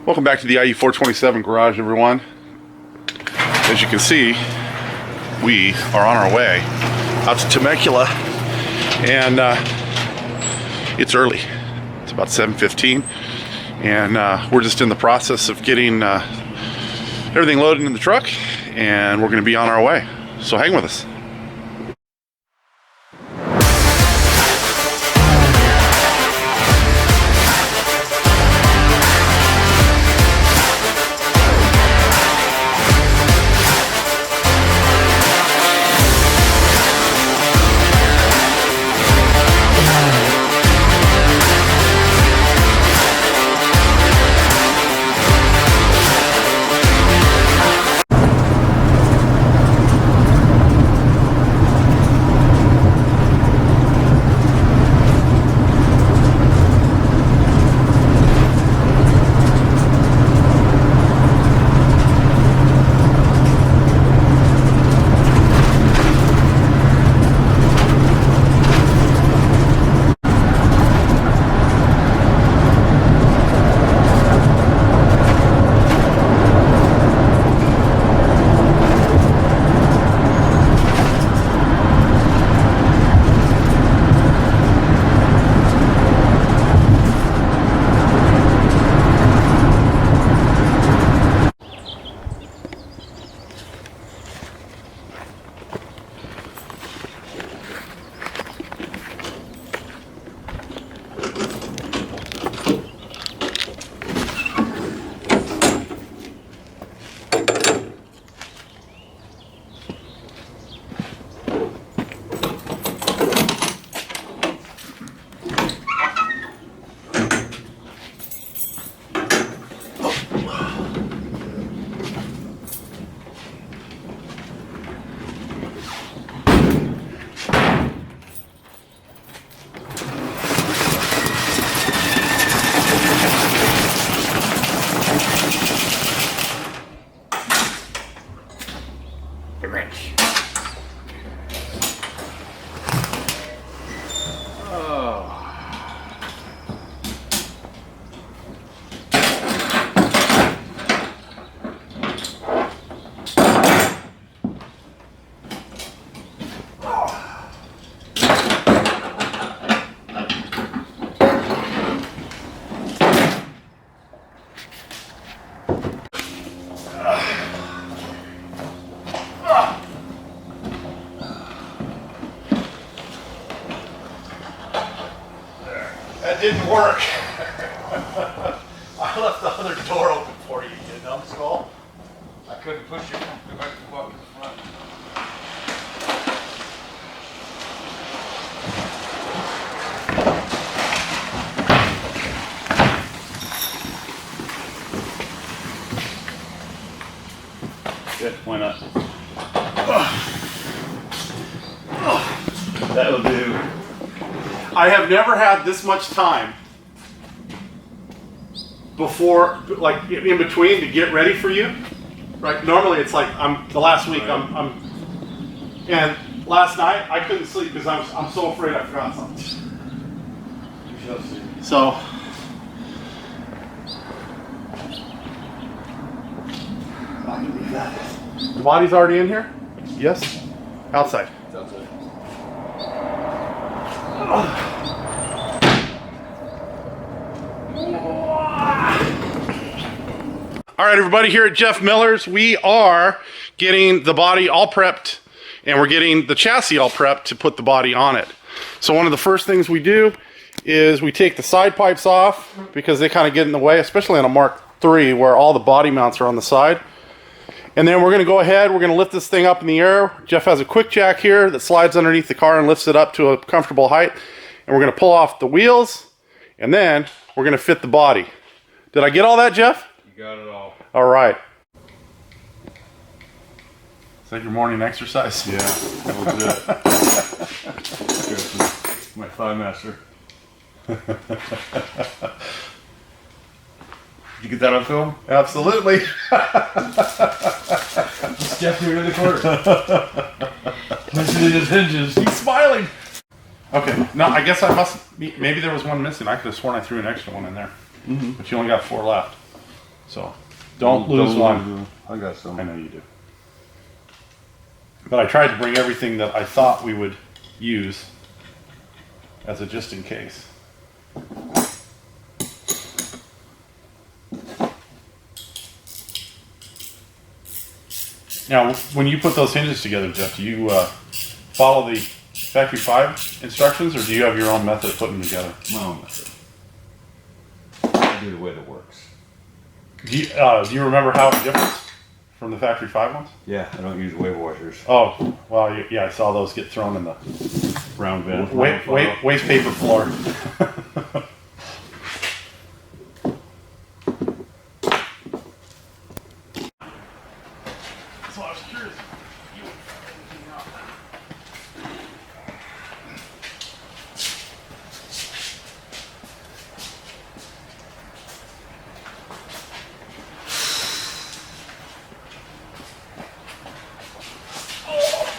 Welcome back to the IE427 garage, everyone. As you can see, we are on our way out to Temecula, and it's early. It's about 7:15, and we're just in the process of getting everything loaded in the truck, and we're going to be on our way. So hang with us. That didn't work. I left the other door open for you, you numbskull. I couldn't push it. Go back to walk in the front. Good, why not? That'll do. I have never had this much time before, like in between, to get ready for you. Right? Normally it's like the last week and last night I couldn't sleep because I'm so afraid I forgot something. We shall see. So I can leave that. The body's already in here? Yes? Outside. It's outside. All right, everybody, here at Jeff Miller's, we are getting the body all prepped, and we're getting the chassis all prepped to put the body on it. So one of the first things we do is we take the side pipes off because they kind of get in the way, especially on a Mark III where all the body mounts are on the side. And then we're going to go ahead, we're going to lift this thing up in the air. Jeff has a quick jack here that slides underneath the car and lifts it up to a comfortable height. And we're going to pull off the wheels, and then we're going to fit the body. Did I get all that, Jeff? You got it all. All right. Is that your morning exercise? Yeah, that was it. My thigh master. Did you get that on film? Absolutely. Step through to the corner. Listen to his hinges. He's smiling. Okay, now I guess I must, maybe there was one missing. I could have sworn I threw an extra one in there. But you only got 4 left. So don't lose one. I got some. I know you do. But I tried to bring everything that I thought we would use as a just in case. Now, when you put those hinges together, Jeff, do you follow the Factory 5 instructions, or do you have your own method of putting them together? My own method. I do the way that works. Do you remember how it differs from the Factory 5 ones? Yeah, I don't use wave washers. Oh, well, yeah, I saw those get thrown in the Round bin. waste paper floor. So I was curious.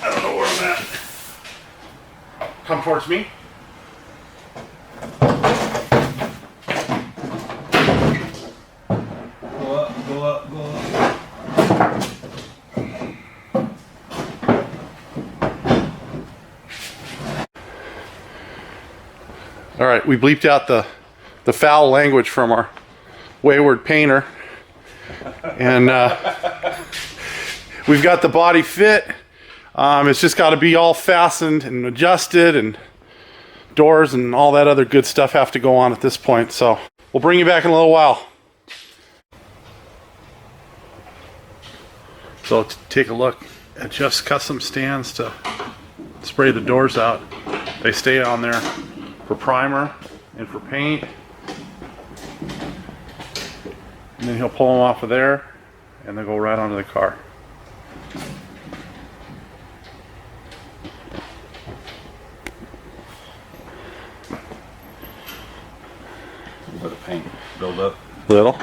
I don't know where I'm at. Come towards me. Go up, go up, go up. All right, we bleeped out the foul language from our wayward painter. And we've got the body fit. It's just got to be all fastened and adjusted, and doors and all that other good stuff have to go on at this point. So we'll bring you back in a little while. So let's take a look at Jeff's custom stands to spray the doors out. They stay on there for primer and for paint. And then he'll pull them off of there and they'll go right onto the car. Let the paint build up. Little.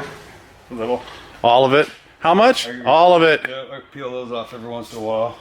All of it. How much? All of it. Yeah, I peel those off every once in a while.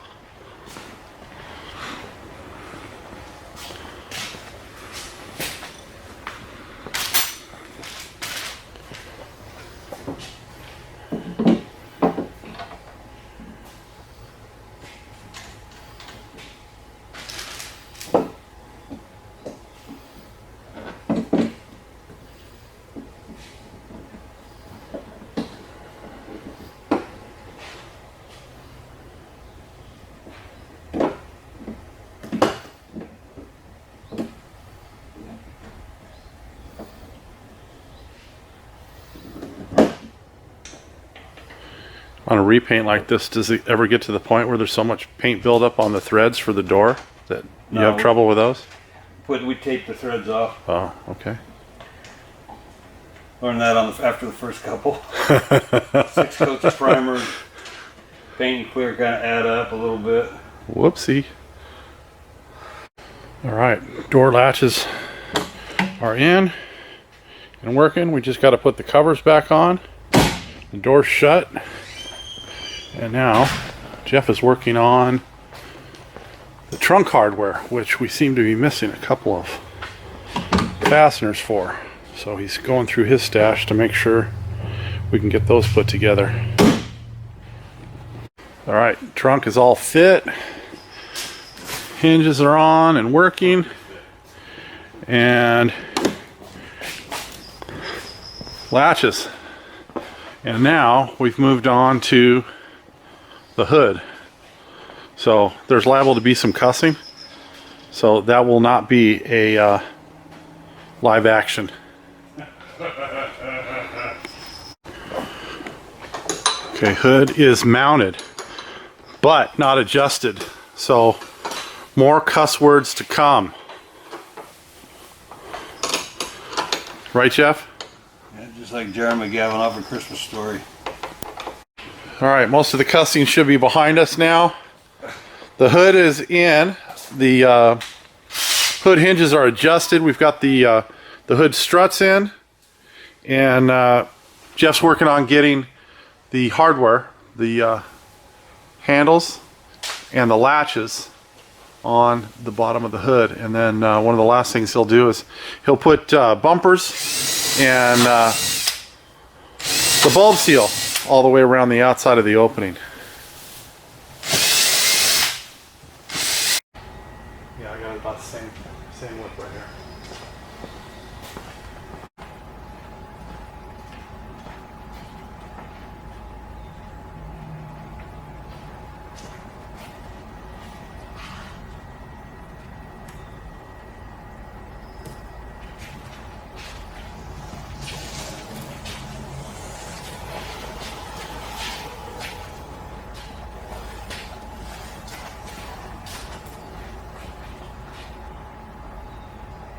On a repaint like this, does it ever get to the point where there's so much paint buildup on the threads for the door that you have trouble with those? We tape the threads off. Oh, okay. Learned that after the first couple. 6 coats of primer, paint and clear kind of add up a little bit. Whoopsie. All right, door latches are in and working. We just got to put the covers back on. The door's shut. And now Jeff is working on the trunk hardware, which we seem to be missing a couple of fasteners for. So he's going through his stash to make sure we can get those put together. All right, trunk is all fit. Hinges are on and working. And latches. And now we've moved on to the hood. So there's liable to be some cussing. So that will not be a live action. Okay, hood is mounted, but not adjusted. So more cuss words to come. Right, Jeff? Yeah, just like Jeremy Gavin off A Christmas Story. All right, most of the cussing should be behind us now. The hood is in. The hood hinges are adjusted. We've got the hood struts in, and Jeff's working on getting the hardware, the handles and the latches on the bottom of the hood. And then one of the last things he'll do is he'll put bumpers and the bulb seal all the way around the outside of the opening. Yeah, I got about the same width right here.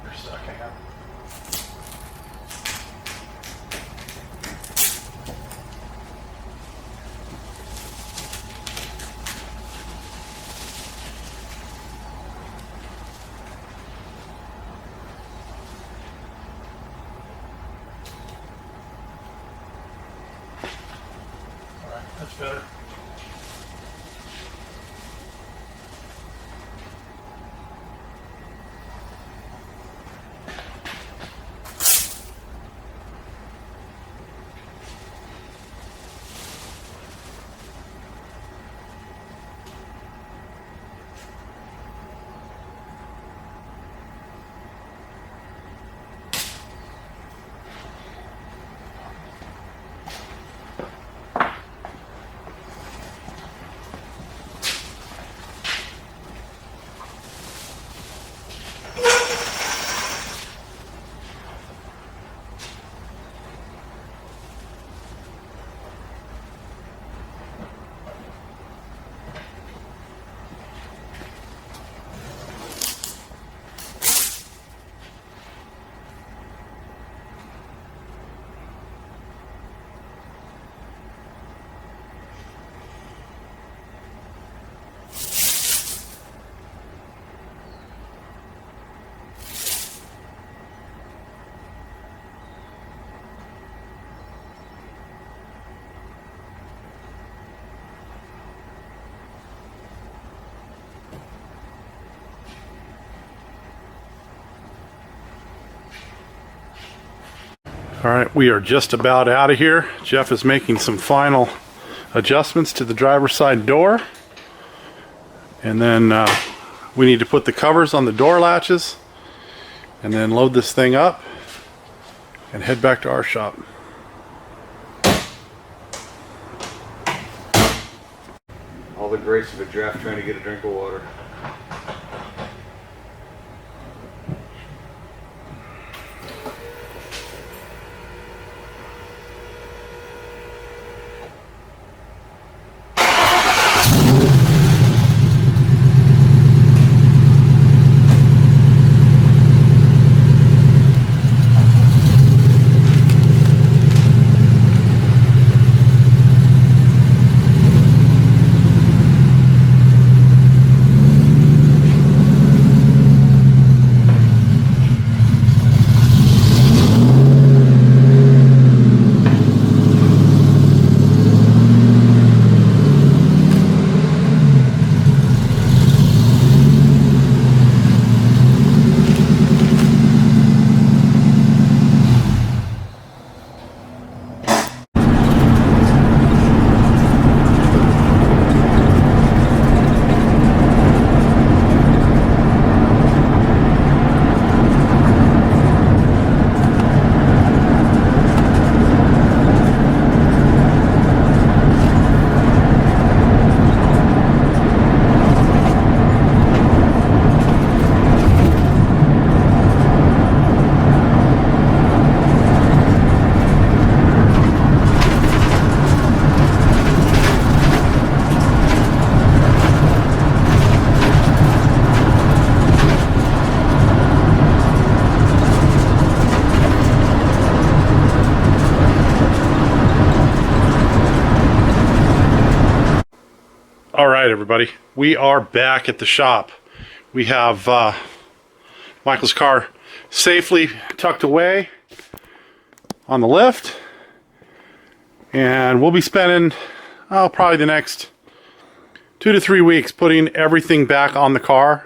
You're stuck, hang on. Alright, that's better. All right, we are just about out of here. Jeff is making some final adjustments to the driver's side door. And then we need to put the covers on the door latches and then load this thing up and head back to our shop. All the grace of a giraffe trying to get a drink of water. All right, everybody, we are back at the shop. We have Michael's car safely tucked away on the lift, and we'll be spending probably the next 2 to 3 weeks putting everything back on the car.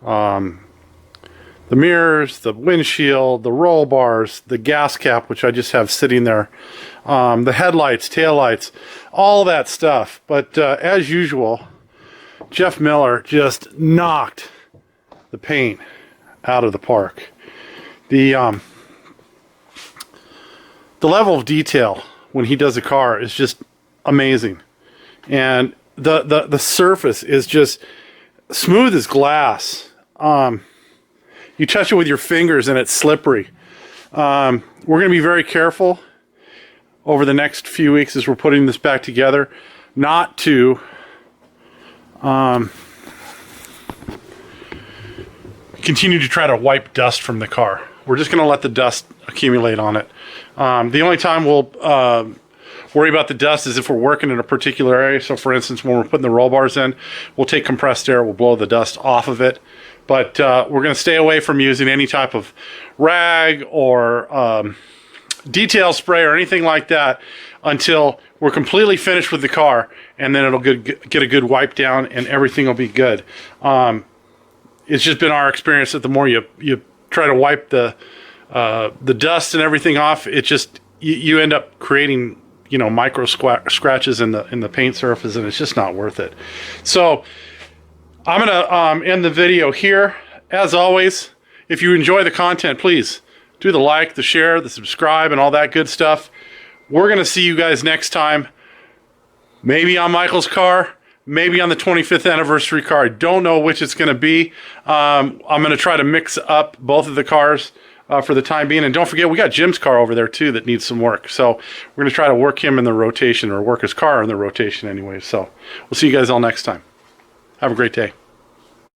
The the mirrors, the windshield, the roll bars, the gas cap, which I just have sitting there, the headlights, taillights, all that stuff. But as usual, Jeff Miller just knocked the paint out of the park. The level of detail when he does a car is just amazing, and the surface is just smooth as glass. You touch it with your fingers and it's slippery. We're going to be very careful over the next few weeks as we're putting this back together not to continue to try to wipe dust from the car. We're just going to let the dust accumulate on it. The only time we'll worry about the dust is if we're working in a particular area. So for instance, when we're putting the roll bars in, we'll take compressed air, we'll blow the dust off of it. But we're going to stay away from using any type of rag or detail spray or anything like that until we're completely finished with the car, and then it'll get a good wipe down and everything will be good. It's just been our experience that the more you try to wipe the dust and everything off, it just you end up creating, you know, micro scratches in the paint surface, and it's just not worth it. So I'm gonna end the video here. As always, if you enjoy the content, please do the like, the share, the subscribe, and all that good stuff. We're gonna see you guys next time, maybe on Michael's car, maybe on the 25th anniversary car. I don't know which it's going to be. I'm going to try to mix up both of the cars for the time being. And don't forget, we got Jim's car over there too that needs some work. So we're going to try to work him in the rotation, or work his car in the rotation anyway. So we'll see you guys all next time. Have a great day.